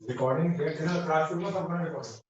Recording classroom में सब recording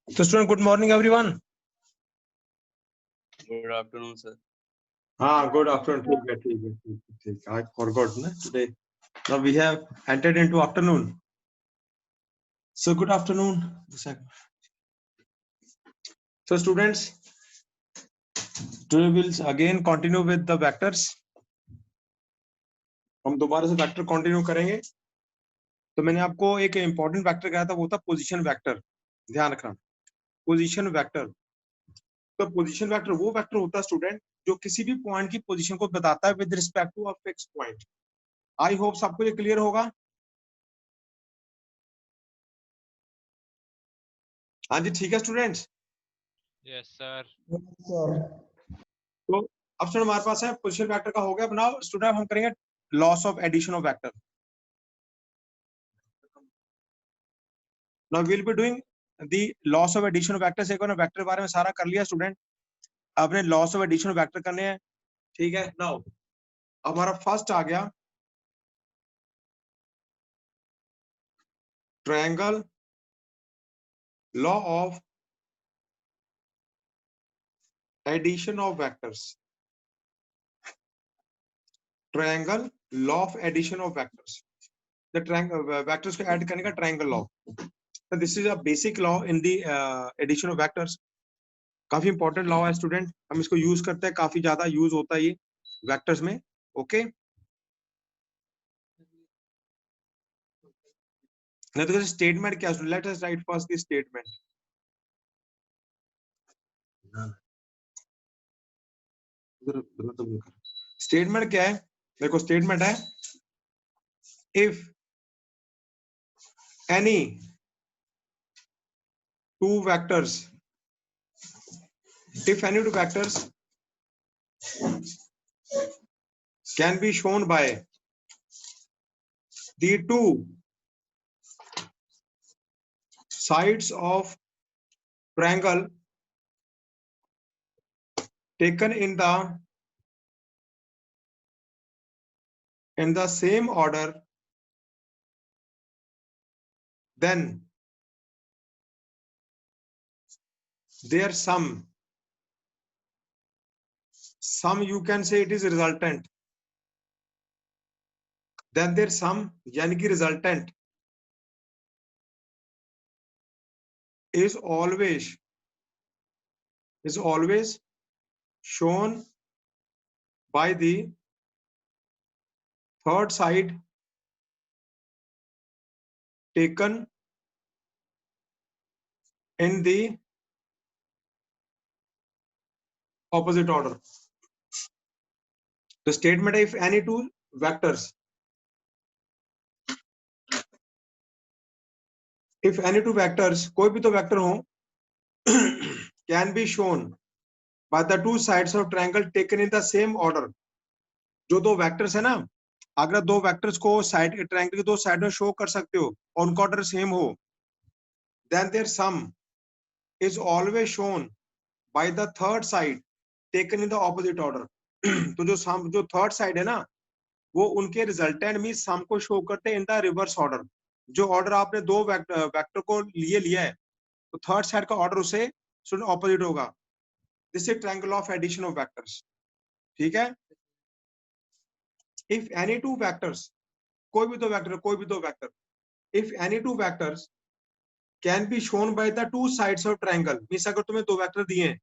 तो student good morning everyone. Good afternoon sir. हाँ, गुड आफ्टरनून। ठीक है, ठीक है, ठीक है, ठीक। I forgot ना today. Now we have entered into afternoon. So good afternoon. So students, today we'll again continue with the vectors. हम दोबारा से वेक्टर कंटिन्यू करेंगे। तो मैंने आपको एक इंपॉर्टेंट वेक्टर कहा था, वो था पोजीशन वेक्टर। ध्यान रखना, पोजीशन वेक्टर। तो पोजीशन वेक्टर वो वेक्टर होता है स्टूडेंट जो किसी भी पॉइंट की पोजीशन को बताता है with respect to a fix point. I hope सबको ये क्लियर होगा। हाँ जी, ठीक है स्टूडेंट्स। Yes sir. तो अब स्टूडेंट हमारे पास है पोजीशन वेक्टर का हो गया। बनाओ स्टूडेंट, हम करेंगे laws of addition of vector. Now will be doing the laws of addition of vector. एक वेक्टर के बारे में सारा कर लिया स्टूडेंट, आपने laws of addition of vector करने हैं। ठीक है, नाउ हमारा फर्स्ट आ गया triangle law of addition of vectors. Triangle law of addition of vectors, the vectors को ऐड करने का triangle law. This is a basic law in the addition of vectors. काफी इंपॉर्टेंट लॉ है student, हम इसको use करते हैं, काफी ज्यादा यूज होता है ये वेक्टर्स में। ओके, नहीं तो स्टेटमेंट क्या, let us right first the statement. Statement क्या है? देखो स्टेटमेंट है if any two vectors, if any two vectors can be shown by the two sides of triangle taken in the same order, then their sum you can say it is resultant, then their sum यानी कि resultant is always shown by the third side taken in the opposite order. The statement if any two vectors, if any two vectors, कोई भी तो vector हो, can be shown by the two sides of triangle taken in the same order. जो दो vectors है ना, अगर दो वेक्टर्स को साइड ट्रायंगल की दो साइड में शो कर सकते हो और उनका ऑर्डर सेम हो, then their sum is always shown by the third side taken in the opposite order. तो जो थर्ड साइड है ना, वो उनके रिजल्टेंट में सम को शो करते हैं इन द रिवर्स ऑर्डर। जो ऑर्डर आपने दो वेक्टर को लिया है, तो थर्ड साइड का ऑर्डर उसे ऑपोजिट होगा। This is triangle of addition of vectors. ठीक है, इफ एनी टू वेक्टर्स, कोई भी दो vector, if any two vectors can be shown by the two sides of triangle, means अगर तुम्हें दो वेक्टर दिए हैं,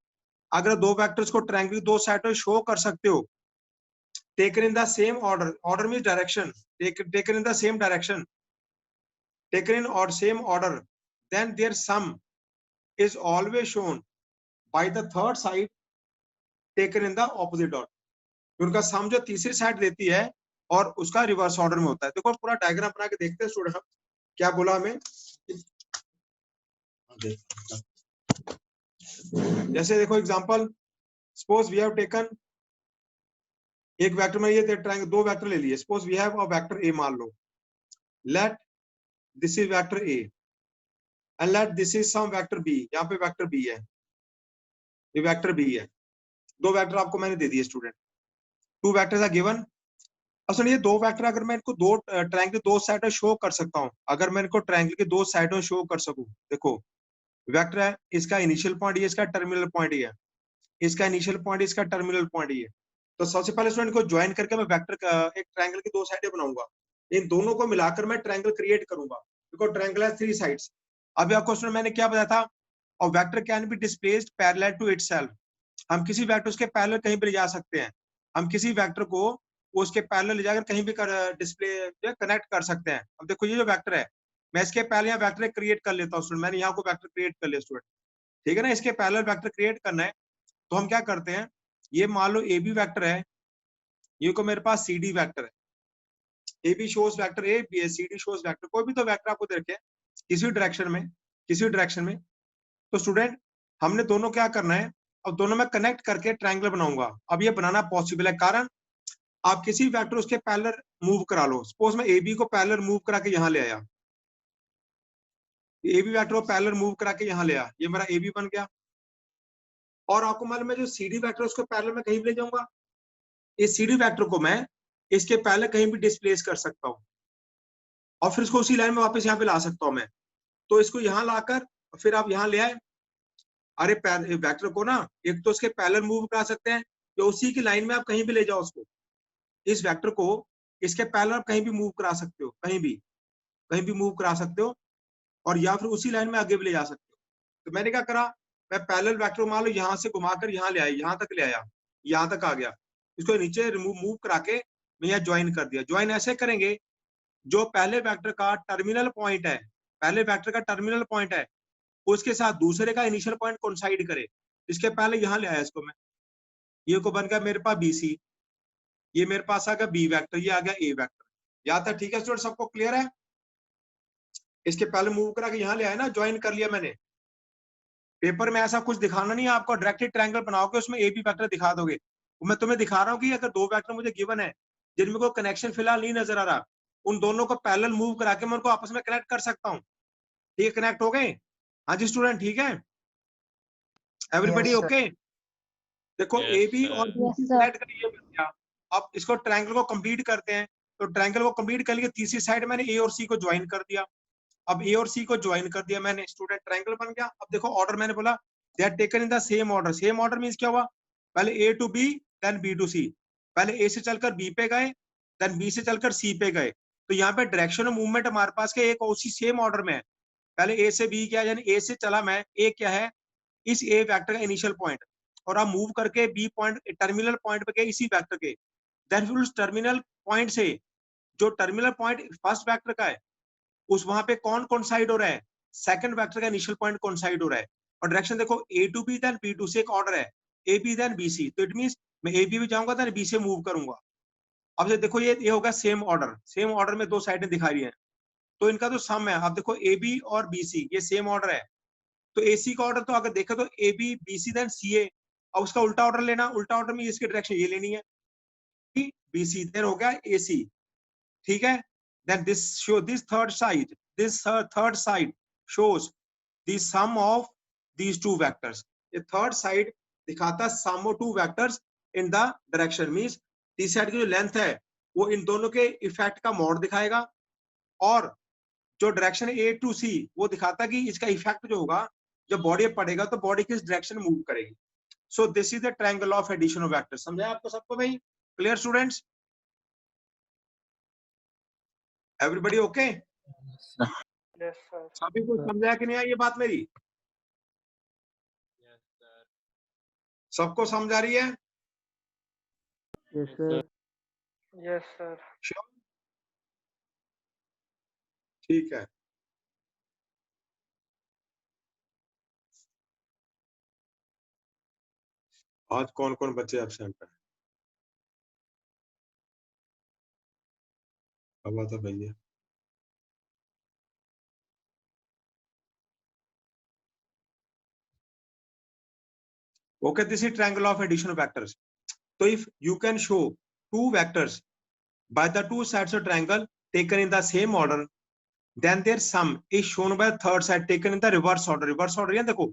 अगर दो वेक्टर्स को ट्रायंगल की दो साइड में शो कर सकते हो, taken in the same order means direction, taken in the same direction, taken in or same order, then their sum is always shown by the third side taken in the opposite order. उनका सम जो तीसरी side देती है और उसका reverse order में होता है। देखो पूरा डायग्राम बना के देखते हैं स्टूडेंट, क्या बोला हमें। जैसे देखो example, suppose we have taken, एक वेक्टर में ये ट्रायंगल दो वेक्टर ले लिए, suppose we have a vector A, मान लो, let this is vector A and let this is some vector b, यहाँ पे वेक्टर b है, ये वेक्टर b है। दो वेक्टर आपको मैंने दे दिए student, two vectors are given. असल ये दो वेक्टर अगर मैं इनको दो ट्रायंगल दो साइड में शो कर सकता हूँ, अगर मैं इनको ट्रायंगल के दो साइडों में शो कर सकूं, देखो वेक्टर है, इसका इनिशियल पॉइंट ये, इसका टर्मिनल पॉइंट ये है, इसका इनिशियल पॉइंट इसका टर्मिनल पॉइंट ये। तो सबसे पहले स्टूडेंट को ज्वाइन करके मैं वेक्टर का एक ट्रायंगल की दो साइडें बनाऊंगा, इन दोनों को मिलाकर मैं ट्रायंगल क्रिएट करूंगा, because triangle has three sides. अभी आपको स्टूडेंट मैंने क्या बताया था, और vector can be displaced parallel to itself. हम किसी वेक्टर उसके पैरेलल कहीं भी ले जा सकते हैं, हम किसी वेक्टर को उसके पैरेलल ले जाकर कहीं भी डिस्प्ले कनेक्ट कर सकते हैं। अब देखो ये जो वेक्टर है, मैं इसके पहले यहाँ वेक्टर क्रिएट कर लेता हूँ स्टूडेंट, मैंने यहाँ को वेक्टर क्रिएट कर लिया स्टूडेंट, ठीक है ना। इसके पैरेलल वेक्टर क्रिएट करना है तो हम क्या करते हैं, ये मान लो ए बी वैक्टर है, ये को मेरे पास सी डी वैक्टर है, A B shows vector A, B C D shows vector, कोई भी तो वैक्टर आपको दे रखे हैं किसी डायरेक्शन में, किसी डायरेक्शन में। तो स्टूडेंट हमने दोनों क्या करना है, अब दोनों में कनेक्ट करके ट्रायंगल बनाऊंगा। अब ये बनाना पॉसिबल है, कारण आप किसी वेक्टर उसके पैरेलल मूव करा लो, सपोज मैं ए बी को पैरेलल मूव करा के यहाँ ले आया, ए बी वेक्टर को पैरेलल मूव करा के यहाँ ले आया, ये मेरा ए बी बन गया। और आपको मालूम है जो सी डी वैक्टर उसको पैरेलल में कहीं भी ले जाऊंगा, इस सी डी वैक्टर को मैं इसके पहले कहीं भी डिस्प्लेस कर सकता हूँ और फिर इसको उसी लाइन में वापस यहाँ पे ला सकता हूँ मैं। तो इसको यहाँ लाकर फिर आप यहाँ ले आए, अरे वेक्टर को ना एक तो उसके पैरेलल मूव करा सकते हैं, या उसी की लाइन में आप कहीं भी ले जाओ उसको, इस वेक्टर को इसके पैरेलल आप कहीं भी मूव करा सकते हो, कहीं भी मूव करा सकते हो, और या फिर उसी लाइन में आगे भी ले जा सकते हो। तो मैंने क्या करा, मैं पैरेलल वेक्टर मान लो यहाँ से घुमाकर यहाँ ले आया, यहाँ तक ले आया, यहाँ तक आ गया, इसको नीचे रिमूव मूव करा के मैं यहाँ ज्वाइन कर दिया। ज्वाइन ऐसे करेंगे, जो पहले वेक्टर का टर्मिनल पॉइंट है, पहले वेक्टर का टर्मिनल पॉइंट है उसके साथ दूसरे का इनिशियल पॉइंट कोइंसाइड करे। इसके पहले यहाँ ले आया इसको मैं, ये को बन गया मेरे पास BC, ये मेरे पास आ गया B वेक्टर, ये आ गया A वेक्टर। यहाँ तक ठीक है स्टूडेंट, सबको क्लियर है? इसके पहले मूव करा के यहाँ ले आया ना, ज्वाइन कर लिया मैंने। पेपर में ऐसा कुछ दिखाना नहीं है आपको, डायरेक्टली ट्रायंगल बनाओगे उसमें ए बी वेक्टर दिखा दोगे। मैं तुम्हें दिखा रहा हूँ कि अगर दो वेक्टर मुझे गिवन है जिनमें कोई कनेक्शन फिलहाल नहीं नजर आ रहा, उन दोनों को पैरेलल मूव करा के मैं उनको आपस में कनेक्ट कर सकता हूँ। ठीक है, कनेक्ट हो गए? हाँ जी स्टूडेंट, ठीक है, एवरीबडी Yes, sir. ओके? देखो Yes, ए बी sir. और BC कनेक्ट कर लिया बन गया। अब इसको ट्रायंगल को कंप्लीट करते हैं, तो ट्रायंगल को कंप्लीट कर लिया, तीसरी साइड मैंने ए और सी को ज्वाइन कर दिया। अब ए और सी को ज्वाइन कर दिया मैंने, स्टूडेंट ट्रायंगल बन गया। अब देखो ऑर्डर मैंने बोला they are taken in the same order. Same order means क्या हुआ, पहले A to B then B to C, पहले ए से चलकर बी पे गए देन बी से चलकर सी पे गए। तो यहाँ पे डायरेक्शन ऑफ मूवमेंट हमारे पास के एक उसी सेम ऑर्डर में है, पहले ए से बी किया, यानी ए से चला मैं, ए क्या है इस ए वेक्टर का इनिशियल पॉइंट, और आप मूव करके बी पॉइंट टर्मिनल पॉइंट पे गए इसी वेक्टर के, देन फिर उस टर्मिनल पॉइंट से जो टर्मिनल पॉइंट फर्स्ट वेक्टर का है उस वहां पे कौन कौन साइड हो रहा है, सेकंड वेक्टर का इनिशियल पॉइंट कौन साइड हो रहा है। और डायरेक्शन देखो A to B then B to C, एक ऑर्डर है A B then B C, तो इट मींस मैं ए बी भी जाऊंगा देन बी से मूव करूंगा। अब ये देखो ये होगा सेम ऑर्डर, सेम ऑर्डर में दो साइडें दिखा रही हैं, तो इनका जो सम है, अब देखो ए बी और बी सी ये सेम ऑर्डर है, तो ए सी का ऑर्डर तो अगर देखो तो A B B C then C A. अब उसका उल्टा ऑर्डर लेना, उल्टा ऑर्डर में इसकी डायरेक्शन ये लेनी है, बी सी देन हो गया ए सी, ठीक है। then this show this third side shows the sum of these two vectors। ये third side दिखाता sum of two vectors in the direction, means तीसरी साइड की जो लेंथ है वो इन दोनों के इफेक्ट का मॉड दिखाएगा, और जो डायरेक्शन ए टू सी वो दिखाता कि इसका इफेक्ट जो होगा जब बॉडी पड़ेगा तो बॉडी किस डायरेक्शन मूव करेगी। So this is the triangle of addition of vector. समझा आपको सबको भाई? Clear students? Everybody okay? Yes, sir. सभी को समझा कि नहीं है ये बात मेरी? Yes, sir. सबको समझ आ रही है? Yes, sir. Yes, sir. Sure? ठीक है, आज कौन कौन बच्चे एब्सेंट है? अब आता भैया। Okay, this is triangle of addition of vectors. So if you can show two vectors by the two sides of triangle taken in the same order, then their sum is shown by the third side taken in the reverse order। reverse order यहाँ देखो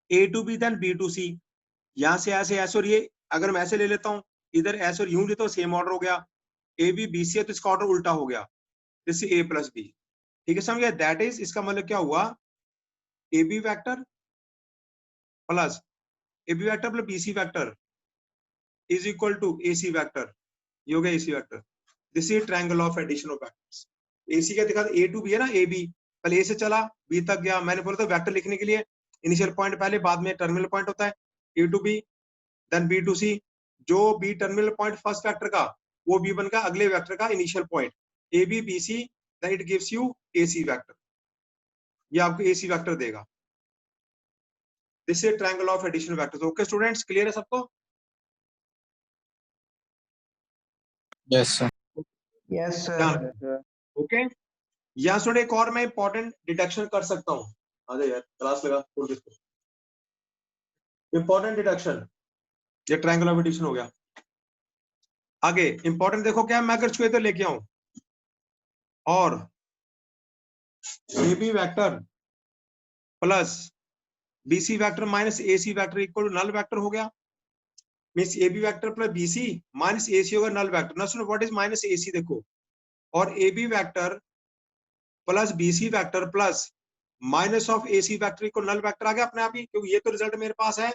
A to B then B to C, यहाँ से ऐसे ऐसे, और ये अगर मैं ऐसे ले लेता हूँ इधर ऐसे और यूं लेता हूँ, सेम ऑर्डर हो गया, ए बी बी सी है तो इसका ऑर्डर उल्टा हो गया, जैसे A प्लस बी। ठीक है, समझ गया? दैट इज, इसका मतलब क्या हुआ, AB vector plus AB vector plus BC vector is equal to AC vector. ये हो गया AC vector. This is triangle of addition of vectors. AC का दिखा A to B है ना, AB पहले A से चला B तक गया. मैंने बोला था वेक्टर लिखने के लिए इनिशियल पॉइंट पहले, बाद में टर्मिनल पॉइंट होता है. A to B, then B to C. जो B terminal point first vector का वो B1 का अगले वेक्टर का initial point. AB BC, then it gives you AC vector. ये आपको AC वेक्टर देगा. This is triangle of addition vectors. Okay students, clear है सबको? Yes, sir. Yes, sir. Okay. यहाँ से एक और मैं इंपॉर्टेंट डिडक्शन कर सकता हूँ. आजा यार क्लास लगा. इंपॉर्टेंट डिडक्शन, ये ट्रायंगल ऑफ एडिशन हो गया. आगे इंपॉर्टेंट देखो क्या, मैं अगर छुए तो लेके आऊं और AB vector plus BC vector minus AC vector equal to null vector हो गया. Means AB vector plus BC minus AC होगा नल वेक्टर. ना सुनो व्हाट इज माइनस AC देखो, और AB vector plus BC vector plus minus of AC vector equal null vector आ गया अपने आप ही, क्योंकि ये तो रिजल्ट मेरे पास है.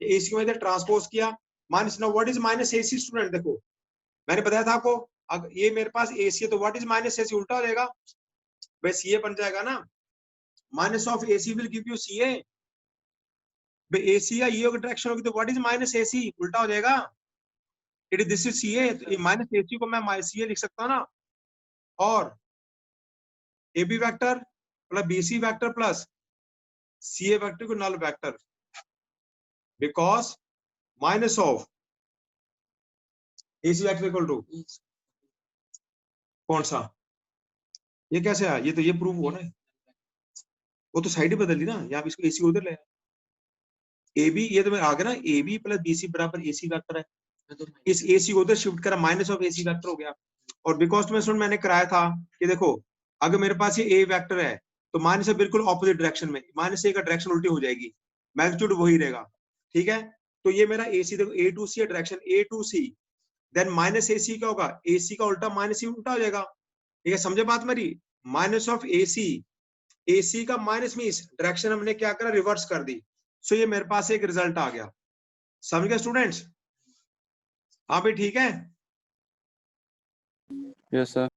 AC को मैंने ट्रांसपोज किया minus. Now what is minus AC student देखो, मैंने बताया था आपको अगर ये मेरे पास AC है तो व्हाट इज माइनस AC उल्टा हो जाएगा. बस ये बन जाएगा ना, minus of AC will give you CA. AC या ये डायरेक्शन होगी तो व्हाट इज माइनस AC उल्टा हो जाएगा. It is this is CA, तो माइनस AC को मैं CA लिख सकता हूँ ना. और AB vector plus BC vector plus CA vector को null vector, because minus of AC vector equal to कौन सा, ये कैसे आया, ये तो ये प्रूव हुआ ना. वो तो साइड ही बदल दी ना, यहाँ इसको AC उधर ले. AB ये तो मैं आ गया ना, AB प्लस BC बराबर AC वेक्टर है. इस AC को उधर शिफ्ट करा, माइनस ऑफ AC वेक्टर हो गया. और बिकॉज तुम्हें सुन मैंने कराया था कि देखो अगर मेरे पास ये A वेक्टर है तो माइनस से बिल्कुल ऑपोजिट डायरेक्शन में, माइनस A का डायरेक्शन उल्टी हो जाएगी, मैग्नीट्यूड वही रहेगा. ठीक है, तो ये मेरा AC देखो A to C है direction A to C, then minus AC क्या होगा, AC का उल्टा माइनस C उल्टा हो जाएगा. ठीक है, समझे बात मेरी. माइनस ऑफ AC का माइनस मींस डायरेक्शन हमने क्या करा, रिवर्स कर दी. सो ये मेरे पास एक रिजल्ट आ गया. समझ गए स्टूडेंट्स? हाँ भाई ठीक है. Yes, sir.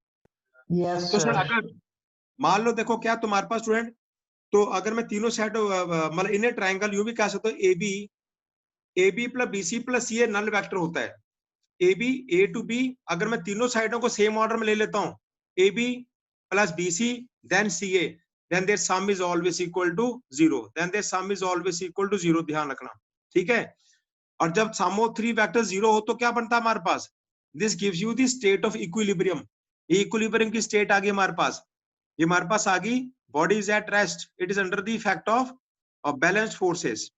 Yes, तो सर sir. अगर मान लो देखो क्या तुम्हारे पास स्टूडेंट, तो अगर मैं तीनों साइड मतलब इन्हें ट्रायंगल यूं भी कह सकता हूँ, AB plus BC plus CA null vector होता है. AB A to B, अगर मैं तीनों साइडों को सेम ऑर्डर में ले लेता हूँ, AB plus BC then CA, then their sum is always equal to 0. then their sum is always equal to 0, ध्यान रखना. ठीक है, और जब सम ऑफ थ्री वेक्टर्स 0 हो तो क्या बनता है हमारे पास, this gives you the state of equilibrium. ये इक्विलिब्रियम की स्टेट आ गई हमारे पास. ये हमारे पास आ गई, body is at rest, it is under the effect of balanced forces.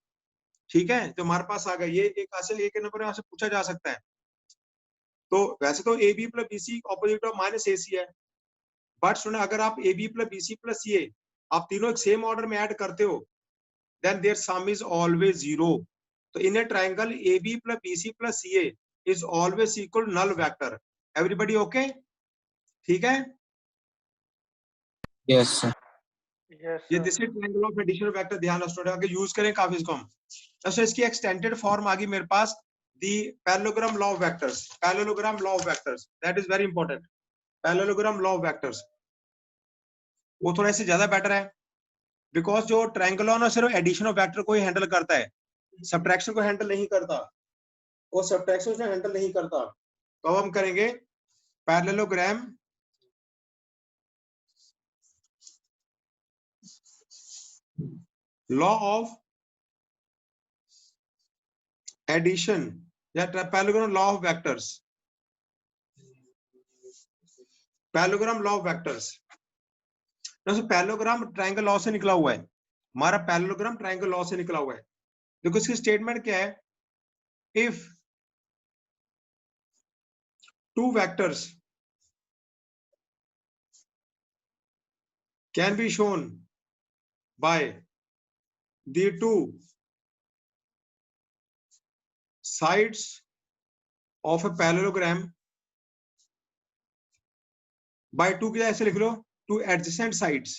ठीक है, तो हमारे पास आ गया. ये एक असल एक नंबर में आपसे पूछा जा सकता है. तो वैसे तो AB plus BC opposite of minus AC है, बट सुना अगर आप AB plus BC plus CA आप तीनों एक सेम ऑर्डर में ऐड करते हो, then their sum is always 0. तो in a triangle AB plus BC plus CA is always equal null vector. Everybody okay? ठीक है. Yes, sir. Yes, ये sir. This is triangle of addition vector. ध्यान रखो student, आगे use करें काफी इसको हम. तो इसकी एक्सटेंडेड फॉर्म आ गई मेरे पास, the parallelogram law of vectors. Parallelogram law of vectors, that is very important. Parallelogram law of vectors वो थोड़ा इससे ज्यादा बेटर है, बिकॉज जो ट्रायंगल है ना सिर्फ एडिशन ऑफ वेक्टर को ही हैंडल करता है, सब्ट्रैक्शन को हैंडल नहीं करता. वो सब्ट्रैक्शन से हैंडल नहीं करता. तो हम करेंगे पैरेललोग्राम लॉ ऑफ एडिशन या parallelogram law of vectors. Parallelogram law of vectors, parallelogram triangle law से निकला हुआ है. हमारा पैरेललोग्राम ट्रायंगल लॉ से निकला हुआ है. देखो इसकी स्टेटमेंट क्या है, if two vectors can be shown by the two sides of a parallelogram by two, क्या ऐसे लिख लो, two adjacent sides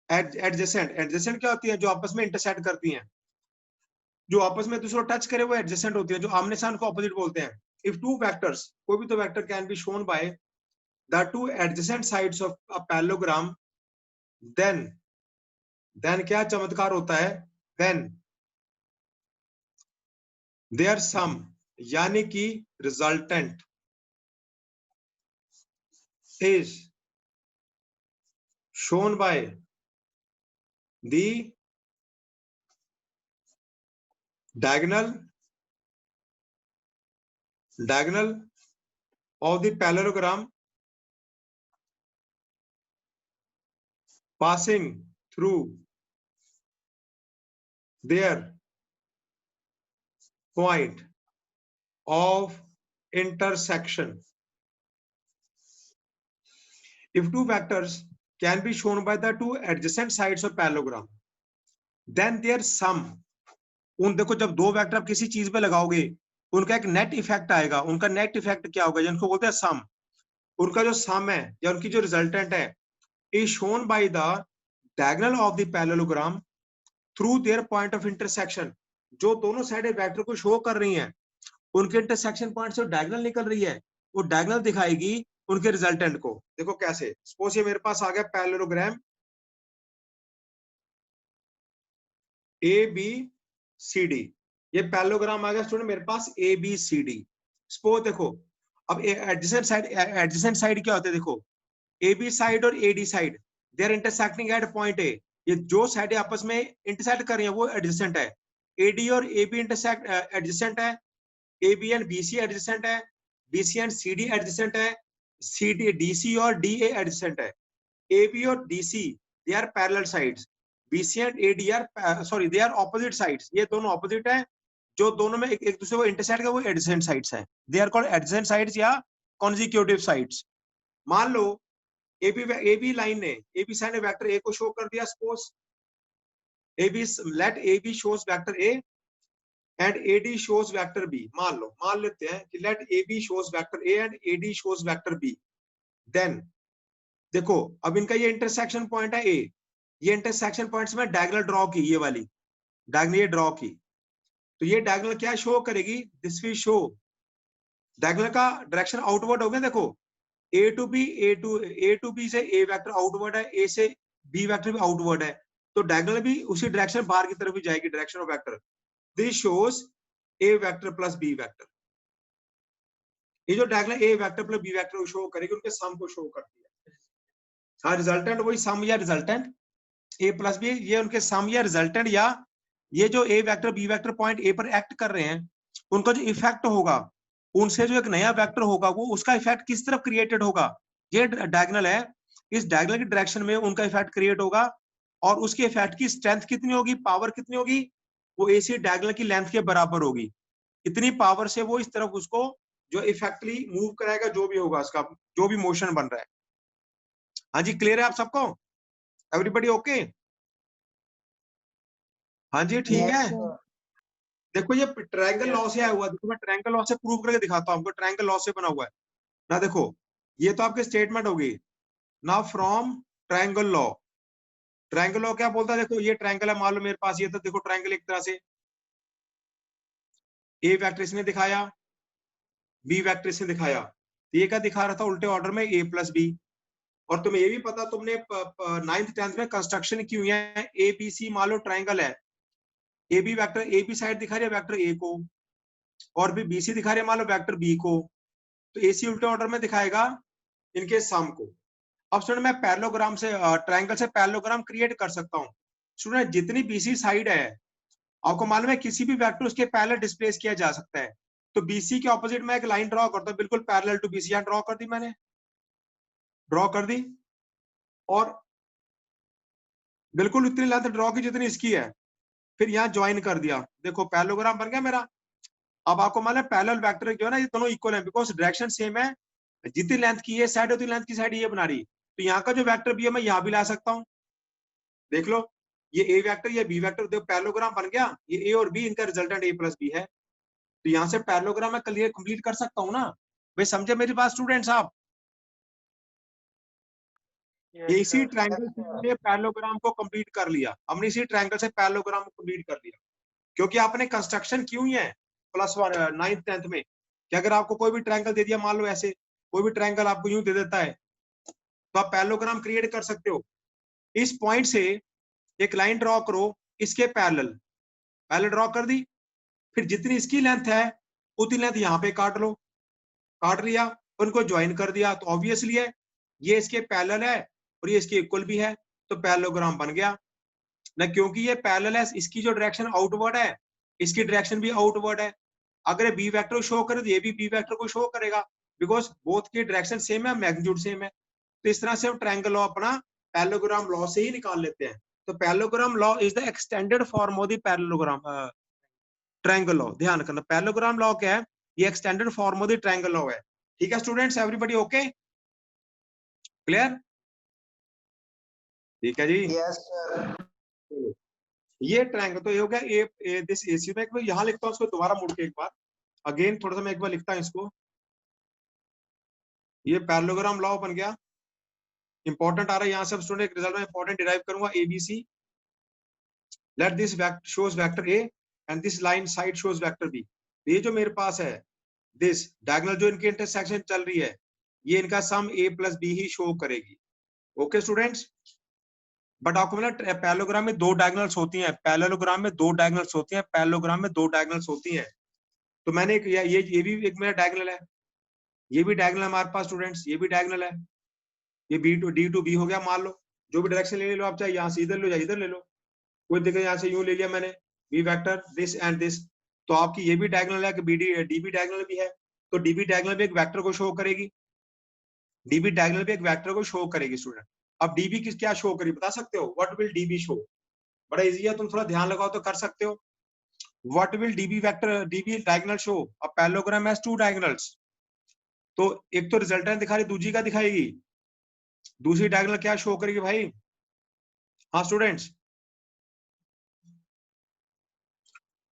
adjacent, adjacent क्या होती है? जो आपस में इंटरसेक्ट करती हैं, जो आपस में दूसरों टच करे वो एडजेसेंट होती है, जो आमने सामने को ऑपोजिट बोलते हैं। इफ टू वेक्टर्स, कोई भी तो vector can be shown by the two adjacent sides of a parallelogram, then क्या चमत्कार होता है? देन देयर सम, यानी कि resultant is shown by the diagonal of the parallelogram passing through their point of intersection. If two vectors can be shown by the two adjacent sides of parallelogram, then their sum, उन देखो जब दो vector आप किसी चीज पे लगाओगे उनका एक नेट इफेक्ट आएगा, उनका नेट इफेक्ट क्या होगा? जिनको बोलते हैं सम, उनका जो सम है या उनकी जो रिजल्टेंट है is shown by the diagonal of the parallelogram through their point of intersection. जो दोनों साइड वेक्टर को शो कर रही हैं उनके इंटरसेक्शन पॉइंट से डायगोनल निकल रही है, वो डायगोनल दिखाएगी उनके रिजल्टेंट को। देखो कैसे, सपोज ये मेरे पास आ गया parallelogram A B C D, ये पैरेललोग्राम आ गया स्टूडेंट मेरे पास A B C D. Suppose देखो अब एडजेसेंट साइड क्या होते हैं? देखो ए बी साइड और A D side they are intersecting at point A, ये जो साइड आपस में इंटरसेक्ट कर रही है वो एडजेसेंट है। ए डी और ए बी इंटरसेक्ट एडजेसेंट है, A B and B C adjacent है, B C and C D adjacent है, सी डी डी सी और डी ए एडजेसेंट है। ए बी और D C they are parallel sides, B C and A D are sorry they are opposite sides, ये दोनों opposite है, जो दोनों में एक दूसरे को इंटरसेक्ट है वो एडजेसेंट साइड्स है। They are called adjacent sides या कॉन्जिक्यूटिव साइड्स। मान लो ए बी लाइन ने, ए बी साइड ने वेक्टर ए को शो कर दिया, suppose A B, let A B shows vector A and A D shows vector B. मान लेते हैं कि let A B shows vector A and A D shows vector B. Then देखो अब इनका ये इंटरसेक्शन पॉइंट है ए, ये इंटरसेक्शन पॉइंट्स में डायगोनल ड्रॉ की, ये वाली डायगोनल ये ड्रॉ की, तो ये डायगोनल क्या शो करेगी? दिस विल शो, डायगोनल का डायरेक्शन आउटवर्ड हो गया। देखो ए टू बी से ए वेक्टर आउटवर्ड है, ए से बी वेक्टर भी आउटवर्ड है, तो डायगोनल भी उसी डायरेक्शन बाहर की तरफ भी जाएगी, direction of vector. This shows A vector plus B vector, ये जो diagonal A vector plus B vector को शो करेगी उनके सम को शो करती है। हाँ, रिजल्टेंट वही सम या रिजल्टेंट ए प्लस बी, ये उनके सम या रिजल्टेंट, या ये जो A vector B vector point A पर एक्ट कर रहे हैं उनका जो इफेक्ट होगा उनसे जो एक नया वेक्टर होगा वो उसका इफेक्ट किस तरफ क्रिएटेड होगा? ये डायगोनल है, इस डायगोनल की डायरेक्शन में उनका इफेक्ट क्रिएट होगा, और उसके इफेक्ट की स्ट्रेंथ कितनी होगी, पावर कितनी होगी? वो एसी डायगोनल की लेंथ के बराबर होगी। इतनी पावर से वो इस तरफ उसको जो इफेक्टली मूव कराएगा, जो भी होगा उसका जो भी मोशन बन रहा है। हाँ जी, क्लियर है आप सबको? Everybody okay? हाँ जी ठीक Yes, है। sir. देखो ये ट्रायंगल लॉ से आया हुआ है, देखो मैं ट्रायंगल लॉ से प्रूव करके दिखाता हूँ आपको, ट्रायंगल लॉ से बना हुआ है ना। देखो ये तो आपकी स्टेटमेंट होगी ना, from triangle law. Triangle law क्या बोलता है? देखो ये ट्रायंगल है, मान लो मेरे पास ये, तो देखो ट्रायंगल एक तरह से ए वेक्टर इसने दिखाया, बी वेक्टर इसने दिखाया, तो ये क्या दिखा रहा था? उल्टे ऑर्डर में ए प्लस बी। और तुम्हें ये भी पता, तुमने 9th 10th में कंस्ट्रक्शन की हुई है, ए बी सी मान लो ट्रायंगल है, A B vector A B side दिखा रही है वेक्टर ए को, और भी बी सी दिखा रही है मान लो वेक्टर बी को, तो ए सी उल्टे ऑर्डर में दिखाएगा इनके सम को। अब स्टूडेंट मैं पैरेललोग्राम से, ट्रायंगल से पैरेललोग्राम क्रिएट कर सकता हूँ। स्टूडेंट जितनी बीसी साइड है आपको मालूम है किसी भी वेक्टर उसके पैरेलल डिस्प्लेस किया जा सकता है, तो बीसी के ऑपोजिट में एक लाइन ड्रॉ करता हूँ, बिल्कुल पैरेलल टू बीसी, यहाँ ड्रॉ कर दी मैंने, ड्रॉ कर दी, और बिल्कुल उतनी लेंथ ड्रॉ की जितनी इसकी है, फिर यहाँ ज्वाइन कर दिया, देखो पैरेललोग्राम बन गया मेरा। अब आपको मालूम है पैरेलल वेक्टर जो है ना, ये दोनों इक्वल है, बिकॉज डायरेक्शन सेम है, जितनी लेंथ की ये साइड उतनी लेंथ की साइड ये बना रही, तो यहाँ का जो वेक्टर भी है मैं यहाँ भी ला सकता हूँ। देख लो ये ए वेक्टर, ये बी वेक्टर, देखो पैरेललोग्राम बन गया, ये ए और बी इनका रिजल्टेंट ए प्लस बी है, तो यहाँ से पैरेललोग्राम मैं क्लियर कंप्लीट कर सकता हूँ ना। भाई समझे मेरी बात स्टूडेंट्स आप? इसी ट्रायंगल से हमने पैरेललोग्राम को कंप्लीट कर लिया, हमने इसी ट्रायंगल से पैरेललोग्राम को कंप्लीट कर लिया, क्योंकि आपने कंस्ट्रक्शन क्यों ही है +1 9th 10th में कि अगर आपको कोई भी ट्रायंगल दे दिया, मान लो ऐसे कोई भी ट्रायंगल आपको यूं दे देता है, तो आप पैरेललोग्राम क्रिएट कर सकते हो। इस पॉइंट से एक लाइन ड्रॉ करो, इसके पैरेलल ड्रॉ कर दी, फिर जितनी इसकी लेंथ है उतनी लेंथ यहाँ पे काट लो, काट लिया, उनको ज्वाइन कर दिया, तो ऑब्वियसली है ये इसके पैरेलल है और ये इसके इक्वल भी है, तो पैरेललोग्राम बन गया ना। क्योंकि ये पैरेलल है, इसकी जो डायरेक्शन आउटवर्ड है, इसकी डायरेक्शन भी आउटवर्ड है। अगर बी वेक्टर को शो करे तो ये भी बी वेक्टर को शो करेगा, बिकॉज बोथ की डायरेक्शन सेम है, मैग्नीट्यूड सेम है। तो इस तरह से हम ट्रायंगल लॉ अपना पैरेललोग्राम लॉ से ही निकाल लेते हैं। तो parallelogram law is the extended form of the parallelogram triangle law. ध्यान रखना, पैरेललोग्राम लॉ क्या है, ये extended form of the triangle law है। ठीक है स्टूडेंट्स, एवरीबॉडी ओके, क्लियर? ठीक है जी। Yes, sir. ये ट्रायंगल तो ये हो गया ए दिस एसी में। यहाँ लिखता हूँ इसको दोबारा मुड़ के एक बार, अगेन थोड़ा सा मैं एक बार लिखता हूँ इसको। ये पैरेललोग्राम लॉ बन गया, इंपॉर्टेंट आ रहा है यहाँ से स्टूडेंट, रिजल्ट में इंपॉर्टेंट डिराइव करूंगा। ABC, let this shows vector A and this line side shows vector B. ये जो मेरे पास है दिस डायगोनल जो इनकी इंटरसेक्शन चल रही है, ये इनका सम a प्लस बी ही शो करेगी। ओके स्टूडेंट्स, बट आपको मिला पैरेललोग्राम में दो डायगोनल्स होती हैं, पैरेललोग्राम में दो डायगोनल्स होती हैं, पैरेललोग्राम में दो डायगोनल्स होती हैं। तो मैंने एक ये भी एक मेरा डायगोनल है, ये भी डायगोनल है हमारे पास स्टूडेंट्स, ये भी डायगोनल है, ये डी टू बी हो गया। मान लो जो भी डायरेक्शन ले लो आप, चाहे यहाँ से इधर लो या इधर ले लो, कोई दिक्कत, यहाँ से यूं ले लिया मैंने B vector this and this, तो आपकी ये भी डायगोनल है कि डीबी डायगोनल भी है, तो डीबी डायगोनल भी एक वेक्टर को शो करेगी, डीबी डायगोनल भी एक वेक्टर को शो करेगी स्टूडेंट। अब डीबी किस क्या शो करेगी बता सकते हो? What will dB show? बड़ा इजी है, तुम थोड़ा ध्यान लगाओ तो कर सकते हो। What will dB vector dB diagonal show? A parallelogram has two diagonals, तो एक तो रिजल्टेंट दिखा रही, दूसरी का दिखाएगी, दूसरी डायगोनल क्या शो करेगी भाई? हाँ स्टूडेंट्स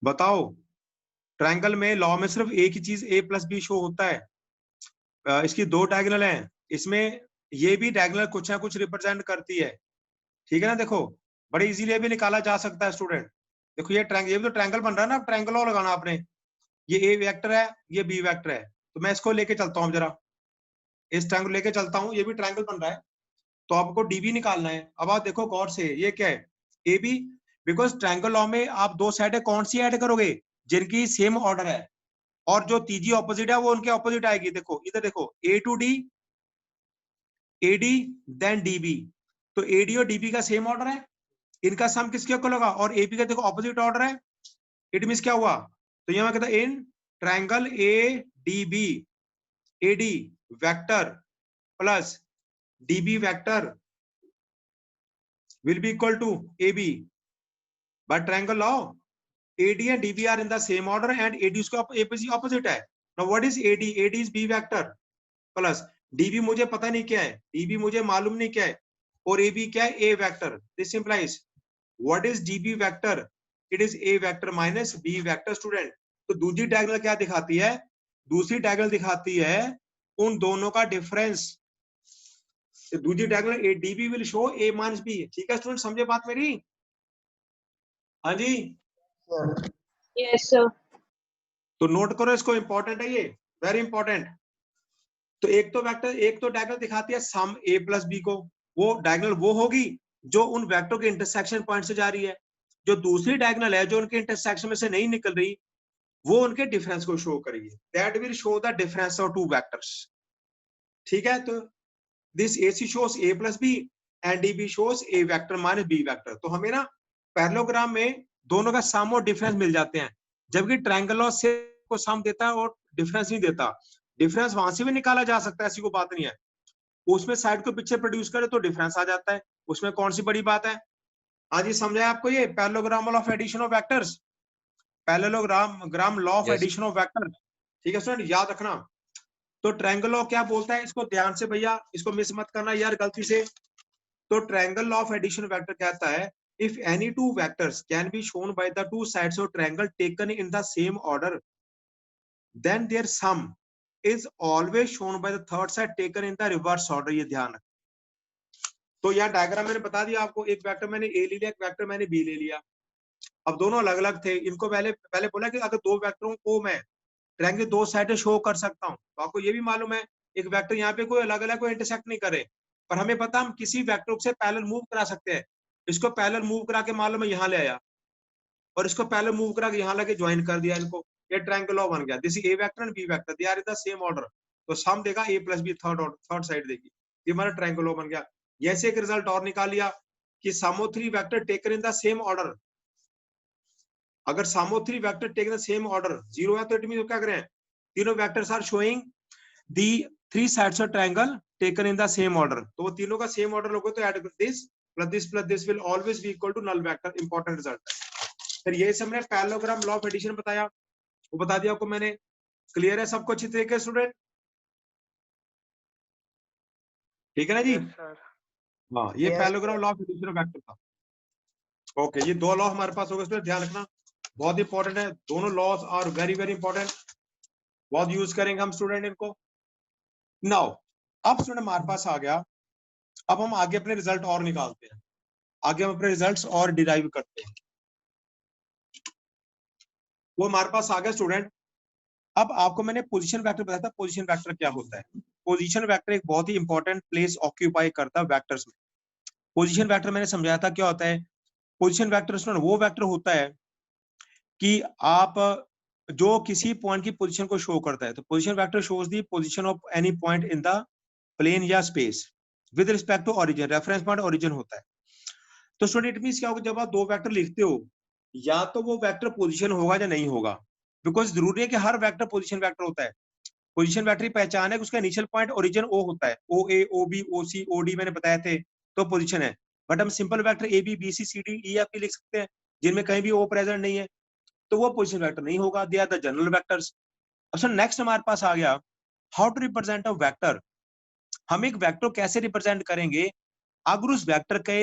बताओ, ट्रायंगल में लॉ में सिर्फ एक ही चीज a प्लस बी शो होता है। इसकी दो डायगोनल हैं, इसमें ये भी डायगोनल कुछ ना कुछ रिप्रेजेंट करती है। ठीक है ना, देखो बड़े इजीली भी निकाला जा सकता है स्टूडेंट। देखो ये ट्रायंगल, ये भी तो ट्रायंगल बन रहा है ना, ट्रायंगल लॉ लगाना आपने, ये ए वेक्टर है, ये बी वेक्टर है, तो मैं इसको लेके चलता हूँ जरा, इस ट्रायंगल लेके चलता हूँ, ये भी ट्रायंगल बन रहा है, तो आपको डीबी निकालना है। अब आप देखो गौर से, ये क्या है? A B, because triangle law में आप दो साइडें कौन सी ऐड करोगे? जिनकी सेम ऑर्डर है, और जो तीजी ऑपोजिट है वो उनके ऑपोजिट आएगी। देखो इधर देखो, A to D, AD then DB, तो एडी और डीबी का सेम ऑर्डर है, इनका सम किसके इक्वल होगा? और एबी का देखो ऑपोजिट ऑर्डर है, इट मींस क्या हुआ? तो यहां कहता है in triangle A D B, AD vector plus DB vector will be equal to AB. But triangle law, AD and DB are in the same order and AD उसका opposite है. Now what is AD? AD is B vector plus DB मुझे पता नहीं क्या है, DB मुझे मालूम नहीं क्या है, और AB क्या है? A vector. This implies what is DB vector? It is A vector minus B vector student. तो दूसरी डायगोनल क्या दिखाती है? दूसरी डायगोनल दिखाती है उन दोनों का डिफरेंस। दूसरी diagonal DB will show A minus B. ठीक है स्टूडेंट, समझे बात मेरी? हाँ जी, Yes, sir. तो नोट करो इसको, इंपॉर्टेंट है ये, वेरी इंपॉर्टेंट। तो एक तो वेक्टर, एक तो डायगोनल दिखाती है सम ए प्लस बी को, वो डायगोनल वो होगी जो उन वेक्टर के इंटरसेक्शन पॉइंट से जा रही है। जो दूसरी डायगोनल है जो उनके इंटरसेक्शन में से नहीं निकल रही, वो उनके डिफरेंस को शो करेगी, that will show the difference of two vectors. ठीक है, तो this AC shows A plus B and DB shows A vector minus B vector। तो हमें ना पैरेललोग्राम में दोनों का सम और डिफरेंस मिल जाते हैं, जबकि ट्रायंगल लॉ से को सम देता है और डिफरेंस नहीं देता। डिफरेंस वहां से भी निकाला जा सकता है, ऐसी कोई बात नहीं है, उसमें साइड को पीछे प्रोड्यूस करे तो डिफरेंस आ जाता है, उसमें कौन सी बड़ी बात है? आज ये समझाया आपको, ये parallelogram of addition of vectors, parallelogram law of Yes. Addition of vector. ठीक है स्टूडेंट, याद रखना। तो ट्रायंगल लॉ क्या बोलता है, इसको ध्यान से भैया, इसको मिस मत करना यार गलती से। तो triangle law of addition vector कहता है if any two vectors can be shown by the two sides of triangle taken in the same order, then their sum is always shown by the third side taken in the reverse order. ये ध्यान रख, तो यहाँ diagram मैंने बता दिया आपको, एक वेक्टर मैंने ए ले लिया, एक वेक्टर मैंने बी ले लिया। अब दोनों अलग अलग थे, इनको पहले बोला कि अगर दो वेक्टरों को मैं ट्रायंगल दो साइड शो कर सकता हूँ, तो आपको ये भी मालूम है एक वेक्टर यहाँ पे कोई अलग अलग कोई इंटरसेक्ट नहीं करे, पर हमें पता हम किसी वेक्टर से पैरेलल मूव करा सकते हैं। इसको पैरेलल मूव करा के मालूम है यहाँ ले आया, और इसको पैरेलल मूव करा के यहाँ लेके ज्वाइन कर दिया इनको, ये ट्रायंगल बन गया। This is A vector and B vector, they are in the same order, तो सम देगा a plus B third side देगी, ये हमारा ट्रायंगल बन गया। ऐसे एक रिजल्ट और निकाल लिया कि sum of three vector taken in the same order, अगर sum of three vector taken in the same order zero है तो इट मींस क्या करें, तीनों vectors are showing the three sides of triangle taken in the same order, तो वो तीनों का सेम ऑर्डर लोगे तो ऐड कर this plus this will always be equal to null vector, important result है। फिर ये हमने पैरेललोग्राम लॉ ऑफ एडिशन बताया, वो बता दिया आपको मैंने। क्लियर है सबको अच्छी तरीके से स्टूडेंट? ठीक है ना जी? हाँ, ये parallelogram law of addition of vector था। ओके, ये दो लॉ हमारे पास हो गए, स्टूडेंट ध्यान रखना, बहुत इंपॉर्टेंट है, दोनों laws are very very important, बहुत यूज करेंगे हम स्टूडेंट इनको। नाउ अब स्टूडेंट हमारे पास आ गया, अब हम आगे अपने रिजल्ट और निकालते हैं, आगे हम अपने रिजल्ट्स और डिराइव करते हैं। वो हमारे पास आ गया स्टूडेंट। अब आपको मैंने पोजीशन वेक्टर बताया था, पोजीशन वेक्टर क्या होता है। पोजीशन वेक्टर एक बहुत ही इंपॉर्टेंट प्लेस ऑक्यूपाई करता है वेक्टर्स में। पोजीशन वेक्टर मैंने समझाया था क्या होता है। पोजीशन वेक्टर स्टूडेंट वो वेक्टर होता है कि आप जो किसी पॉइंट की पोजीशन को शो करता है, तो position vector shows the position of any point in the plane या space with respect to origin, reference point origin होता है। तो स्टूडेंट इट मींस क्या होगा, जब आप दो वेक्टर लिखते हो या तो वो वेक्टर पोजीशन होगा या नहीं होगा, बिकॉज जरूरी है कि हर वेक्टर पोजीशन वेक्टर होता है। पोजीशन वेक्टर की पहचान है कि उसका इनिशियल पॉइंट ओरिजिन ओ होता है, ओ ए ओ बी ओ सी ओ डी मैंने बताया थे, तो पोजीशन है। बट हम simple vector A B B C C D E F भी लिख सकते हैं जिनमें कहीं भी ओ प्रेजेंट नहीं है, तो वो पोजीशन वेक्टर नहीं होगा, they are the general vectors. अच्छा, नेक्स्ट हमारे पास आ गया how to represent a vector. हम एक वेक्टर कैसे रिप्रेजेंट करेंगे, अगर उस वेक्टर के